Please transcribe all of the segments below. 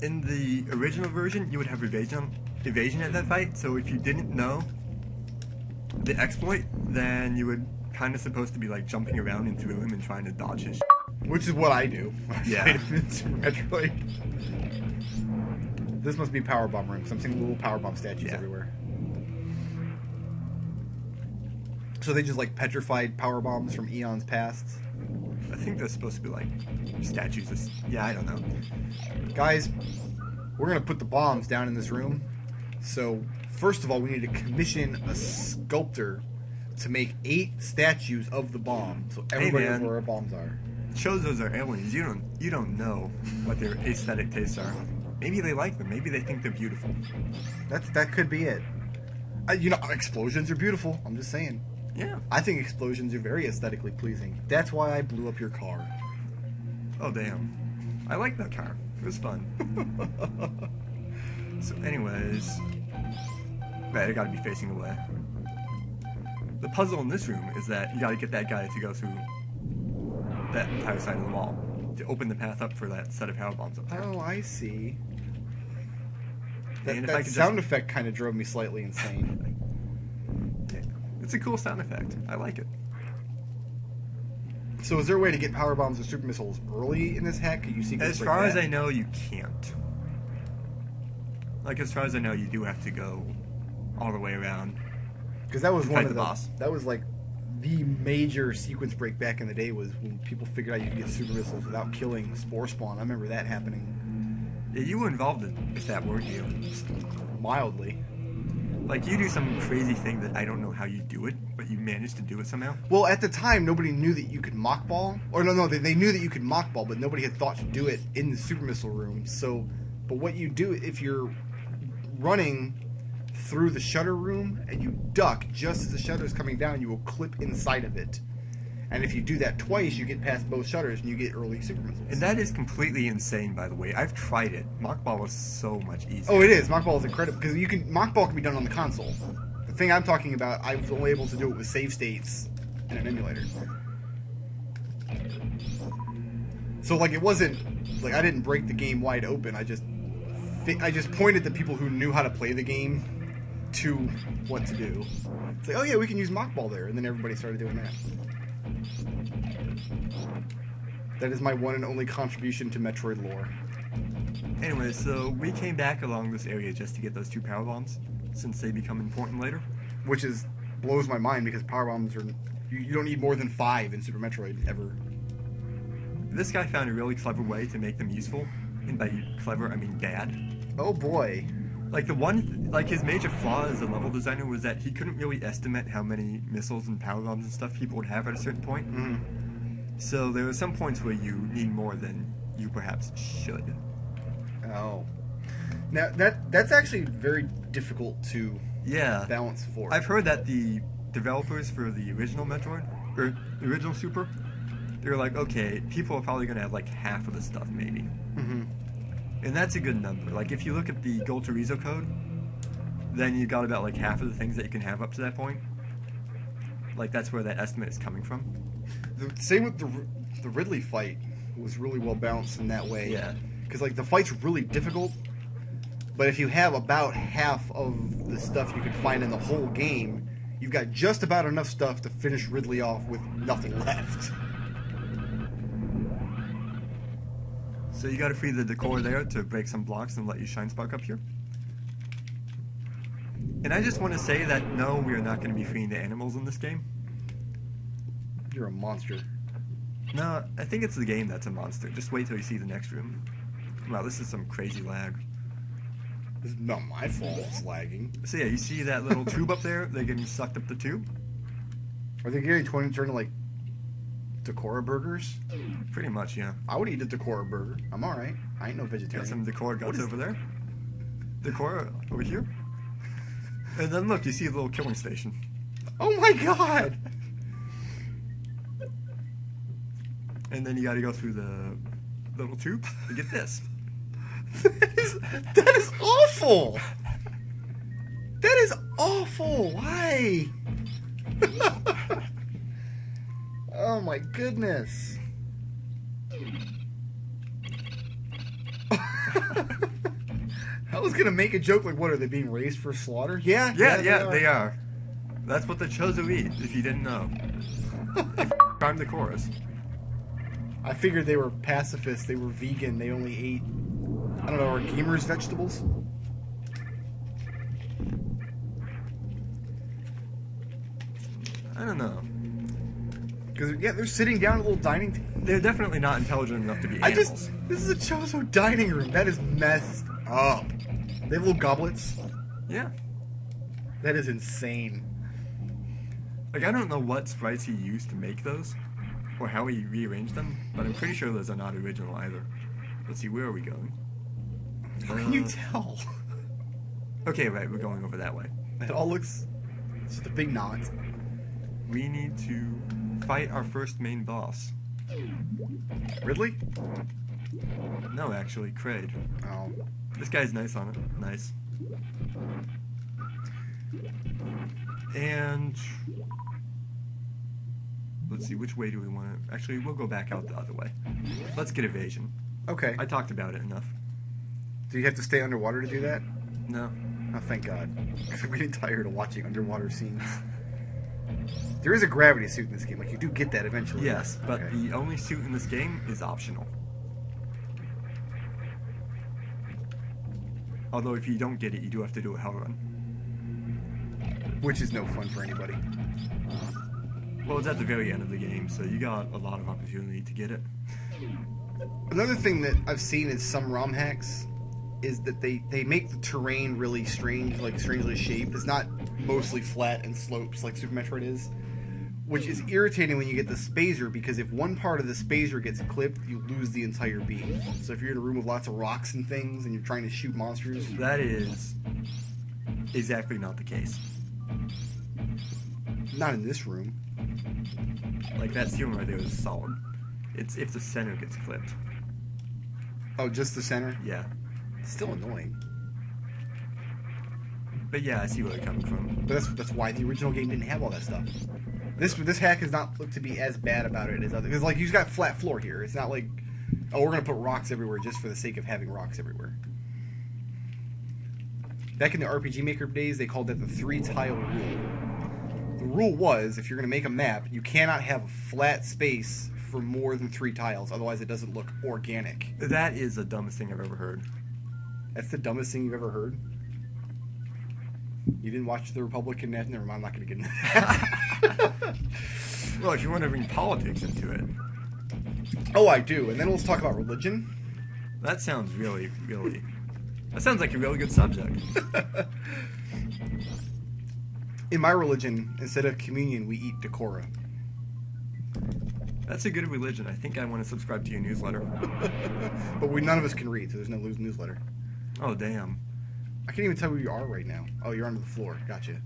in the original version, you would have evasion at that fight. So if you didn't know the exploit, then you would kind of supposed to be like jumping around and through him and trying to dodge his. Which is what I do. Yeah. Metroid. This must be power bomb rooms. I'm seeing little power bomb statues everywhere. So they just like petrified power bombs from eons past. I think they're supposed to be like statues. Yeah, I don't know. Guys, we're gonna put the bombs down in this room. So first of all, we need to commission a sculptor to make 8 statues of the bomb, so everybody knows where our bombs are. Chozos are aliens. You don't know what their aesthetic tastes are. Maybe they like them. Maybe they think they're beautiful. That could be it. You know, explosions are beautiful. I'm just saying. Yeah. I think explosions are very aesthetically pleasing. That's why I blew up your car. Oh damn! I like that car. It was fun. So, anyways, right, I gotta be facing away. The puzzle in this room is that you gotta get that guy to go through that entire side of the wall to open the path up for that set of power bombs up there. Oh, I see. And That sound effect kind of drove me slightly insane. Yeah, it's a cool sound effect. I like it. So is there a way to get power bombs or super missiles early in this hack? Can you see? As far as I know, you can't. Like, as far as I know, you do have to go all the way around. Because that was one of the boss. That was like the major sequence break back in the day, was when people figured out you could get super missiles without killing Spore Spawn. I remember that happening. Yeah, you were involved in that, weren't you? Mildly. Like, you do some crazy thing that I don't know how you do it, but you managed to do it somehow. Well, at the time, nobody knew that you could mock ball. Or no, they knew that you could mock ball, but nobody had thought to do it in the super missile room. So, but what you do, if you're running through the shutter room and you duck just as the shutter is coming down, you will clip inside of it. And if you do that twice, you get past both shutters and you get early super missiles. And that is completely insane, by the way. I've tried it. Mock ball is so much easier. Oh, it is. Mock ball is incredible because mock ball can be done on the console. The thing I'm talking about, I was only able to do it with save states in an emulator. So like it wasn't like I didn't break the game wide open. I just pointed the people who knew how to play the game to what to do. It's like, oh yeah, we can use mock ball there, and then everybody started doing that. That is my one and only contribution to Metroid lore. Anyway, so we came back along this area just to get those 2 power bombs, since they become important later. Which blows my mind because power bombs are you don't need more than 5 in Super Metroid ever. This guy found a really clever way to make them useful, and by clever I mean bad. Oh boy. Like his major flaw as a level designer was that he couldn't really estimate how many missiles and power bombs and stuff people would have at a certain point. Mm-hmm. So there are some points where you need more than you perhaps should. Oh. Now that's actually very difficult to balance for. I've heard that the developers for the original Metroid, or the original Super, they're like, okay, people are probably going to have like half of the stuff maybe. Mm-hmm. And that's a good number. Like, if you look at the Gold Chorizo code, then you got about like half of the things that you can have up to that point. Like, that's where that estimate is coming from. The same with the Ridley fight was really well balanced in that way. Yeah. Because like the fight's really difficult, but if you have about half of the stuff you could find in the whole game, you've got just about enough stuff to finish Ridley off with nothing left. So you gotta free the decor there to break some blocks and let you shine spark up here. And I just want to say that no, we are not going to be freeing the animals in this game. You're a monster. No, I think it's the game that's a monster. Just wait till you see the next room. Wow, this is some crazy lag. This is not my fault it's lagging. So yeah, you see that little tube up there? They're getting sucked up the tube? Are they getting turned into like Decora burgers? Pretty much, yeah. I would eat a Decora burger. I'm alright. I ain't no vegetarian. Got some Decora guts over there. Decora over here. And then look, you see a little killing station. Oh my god! And then you gotta go through the little tube to get this. That is awful! That is awful! Why? Oh my goodness. was gonna make a joke like, what are they being raised for slaughter? Yeah, they are. That's what the Chozo eat, if you didn't know. I'm the chorus. I figured they were pacifists, they were vegan, they only ate, I don't know, are gamers vegetables? I don't know. Because, yeah, they're sitting down at a little dining table. They're definitely not intelligent enough to be animals. This is a Chozo dining room. That is messed up. They have little goblets. Yeah. That is insane. Like, I don't know what sprites he used to make those, or how he rearranged them, but I'm pretty sure those are not original either. Let's see, where are we going? How can you tell? Okay, right, we're going over that way. It all looks... It's just a big knot. We need to fight our first main boss. Ridley? No, actually, Kraid. Oh. This guy's nice on it. Nice. And... let's see, which way do we want to... Actually, we'll go back out the other way. Let's get evasion. Okay. I talked about it enough. Do you have to stay underwater to do that? No. Oh, thank God. Because I'm getting tired of watching underwater scenes. There is a gravity suit in this game. Like, you do get that eventually. Yes, but the only suit in this game is optional. Although if you don't get it, you do have to do a hell run. Which is no fun for anybody. Well, it's at the very end of the game, so you got a lot of opportunity to get it. Another thing that I've seen in some ROM hacks is that they make the terrain really strange, like strangely shaped. It's not mostly flat and slopes like Super Metroid is, which is irritating when you get the spazer, because if one part of the spazer gets clipped, you lose the entire beam. So if you're in a room with lots of rocks and things and you're trying to shoot monsters... That is exactly not the case. Not in this room. Like, that ceiling right there is solid. It's if the center gets clipped. Oh, just the center? Yeah. Still annoying. But yeah, I see where they're coming from. But that's why the original game didn't have all that stuff. This hack does not look to be as bad about it as other... Because, like, you've got flat floor here. It's not like, oh, we're going to put rocks everywhere just for the sake of having rocks everywhere. Back in the RPG Maker days, they called that the 3-tile rule. The rule was, if you're going to make a map, you cannot have a flat space for more than 3 tiles. Otherwise, it doesn't look organic. That is the dumbest thing I've ever heard. That's the dumbest thing you've ever heard? You didn't watch the Republican Net? Never mind, I'm not going to get into that. Well, if you want to bring politics into it. Oh, I do. And then let's talk about religion. That sounds really, really... That sounds like a really good subject. In my religion, instead of communion, we eat decora. That's a good religion. I think I want to subscribe to your newsletter. But none of us can read, so there's no newsletter. Oh, damn. I can't even tell where you are right now. Oh, you're under the floor. Gotcha.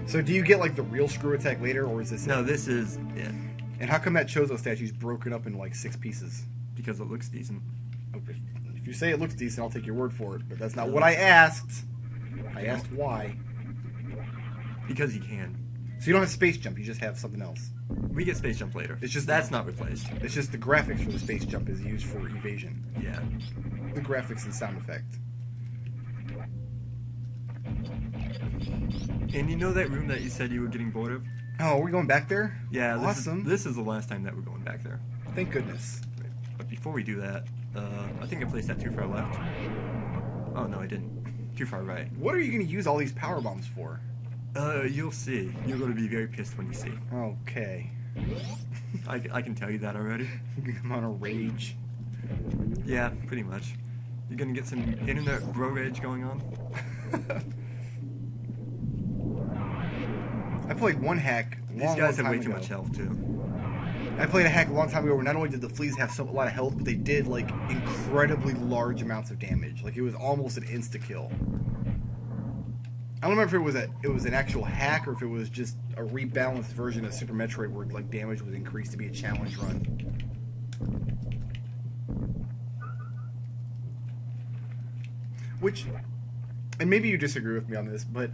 So do you get, like, the real screw attack later, or is this No, it? this is it. And how come that Chozo statue's broken up into, like, 6 pieces? Because it looks decent. If you say it looks decent, I'll take your word for it. But that's not what I asked. I asked why. Because you can. So you don't have space jump, you just have something else. We get space jump later. It's just That's not replaced. It's just the graphics for the space jump is used for evasion. Yeah. The graphics and sound effect. And you know that room that you said you were getting bored of? Oh, are we going back there? Yeah, Awesome. This is the last time that we're going back there. Thank goodness. But before we do that, I think I placed that too far left. Oh, no, I didn't. Too far right. What are you going to use all these power bombs for? You'll see. You're going to be very pissed when you see. Okay. I can tell you that already. I'm on a rage. Yeah, pretty much. You're going to get some internet bro rage going on? I played one hack These guys have way too much health, too. I played a hack a long time ago where not only did the fleas have a lot of health, but they did, like, incredibly large amounts of damage. Like, it was almost an insta-kill. I don't remember if it was an actual hack or if it was just a rebalanced version of Super Metroid where, like, damage was increased to be a challenge run. Which, and maybe you disagree with me on this, but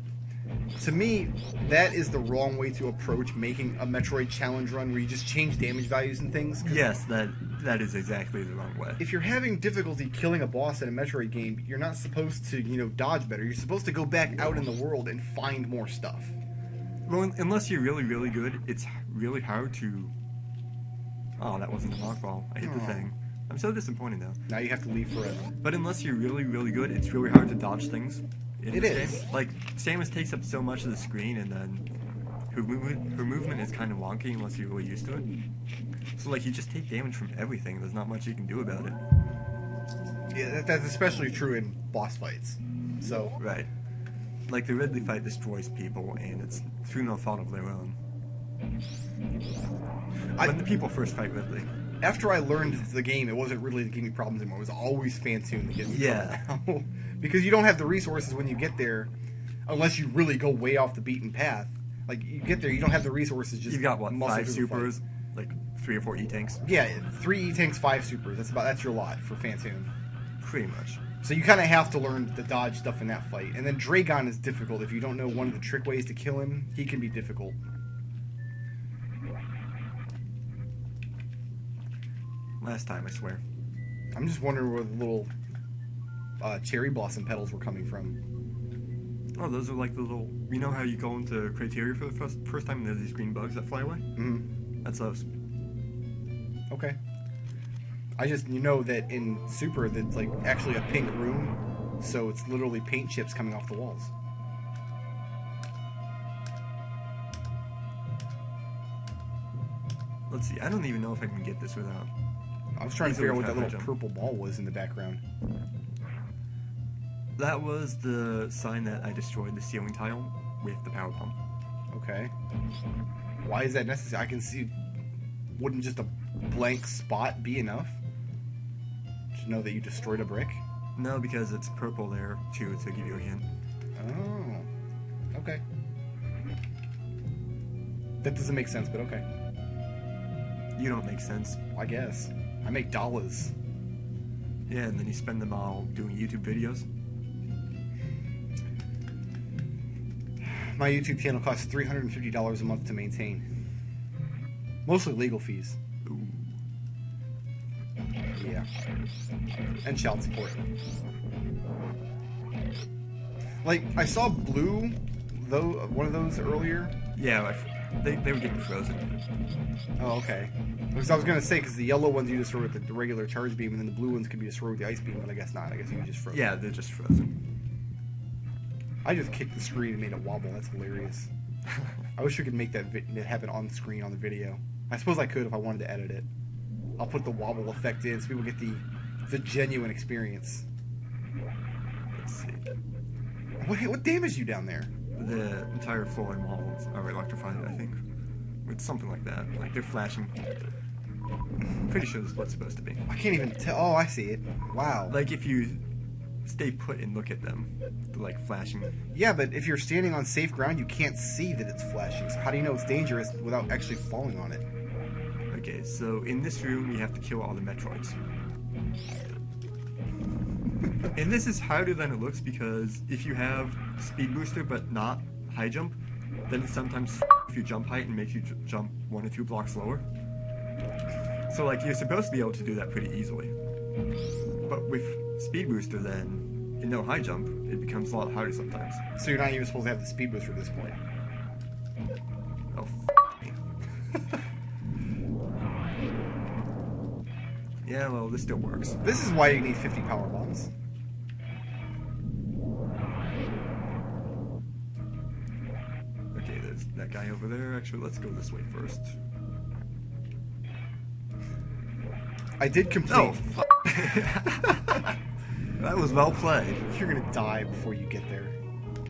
To me, that is the wrong way to approach making a Metroid challenge run where you just change damage values and things. Yes, that is exactly the wrong way. If you're having difficulty killing a boss in a Metroid game, you're not supposed to, dodge better. You're supposed to go back out in the world and find more stuff. Well, unless you're really, really good, it's really hard to... Oh, that wasn't a mock ball. I hit the thing. I'm so disappointed now. Now you have to leave forever. But unless you're really, really good, it's really hard to dodge things in this is. game. Like, Samus takes up so much of the screen, and then her movement is kind of wonky unless you're really used to it. So, like, you just take damage from everything. There's not much you can do about it. Yeah, that's especially true in boss fights. So Right. Like, the Ridley fight destroys people, and it's through no fault of their own. When the people first fight Ridley. After I learned the game, it wasn't really to give me problems anymore. It was always Phantoon that gave me trouble now. Because you don't have the resources when you get there, unless you really go way off the beaten path. Like, you get there, you don't have the resources. Just You've got, what, muscle 5 through the supers? Like, 3 or 4 E-tanks? Yeah, 3 E-tanks, 5 supers. That's your lot for Phantoon. Pretty much. So you kind of have to learn the dodge stuff in that fight. And then Dragon is difficult. If you don't know one of the trick ways to kill him, he can be difficult. Last time, I swear. I'm just wondering where the little cherry blossom petals were coming from. Oh, those are like the little... You know how you go into Criteria for the first time and there's these green bugs that fly away? Mm-hmm. That's those. Okay. I just, that in Super, that's like actually a pink room, so it's literally paint chips coming off the walls. Let's see, I don't even know if I can get this without... I was trying to figure out what that little jump. purple ball was in the background. That was the sign that I destroyed the ceiling tile with the power pump. Okay. Why is that necessary? I can see... Wouldn't just a blank spot be enough to know that you destroyed a brick? No, because it's purple there, too, to give you a hint. Oh. Okay. That doesn't make sense, but okay. You don't make sense. I guess. I make dollars. Yeah, and then you spend them all doing YouTube videos. My YouTube channel costs $350 a month to maintain. Mostly legal fees. Ooh. Yeah. And child support. Like, I saw Blue, though, one of those earlier. Yeah, they were getting frozen. Oh, okay. Because I was going to say, because the yellow ones you destroy with the regular charge beam, and then the blue ones can be destroyed with the ice beam, but I guess not. I guess you just froze. Yeah, they're just frozen. I just kicked the screen and made it wobble. That's hilarious. I wish we could make that happen on screen on the video. I suppose I could if I wanted to edit it. I'll put the wobble effect in so people get the genuine experience. Let's see. What damaged you down there? The entire floor and walls are electrified, I think. It's something like that. Like, they're flashing. Pretty sure that's what it's supposed to be. I can't even tell. Oh, I see it. Wow. Like, if you stay put and look at them, they're, like, flashing. Yeah, but if you're standing on safe ground, you can't see that it's flashing. So how do you know it's dangerous without actually falling on it? Okay, so in this room, you have to kill all the Metroids. And this is harder than it looks because if you have speed booster but not high jump, then it sometimes if you jump height and makes you jump 1 or 2 blocks lower. So like you're supposed to be able to do that pretty easily. But with speed booster then, and no high jump, it becomes a lot harder sometimes. So you're not even supposed to have the speed booster at this point. Oh, me. Yeah, well, this still works. This is why you need 50 power bombs. Okay, there's that guy over there. Actually, let's go this way first. I did complete. Oh, that was well played. You're gonna die before you get there.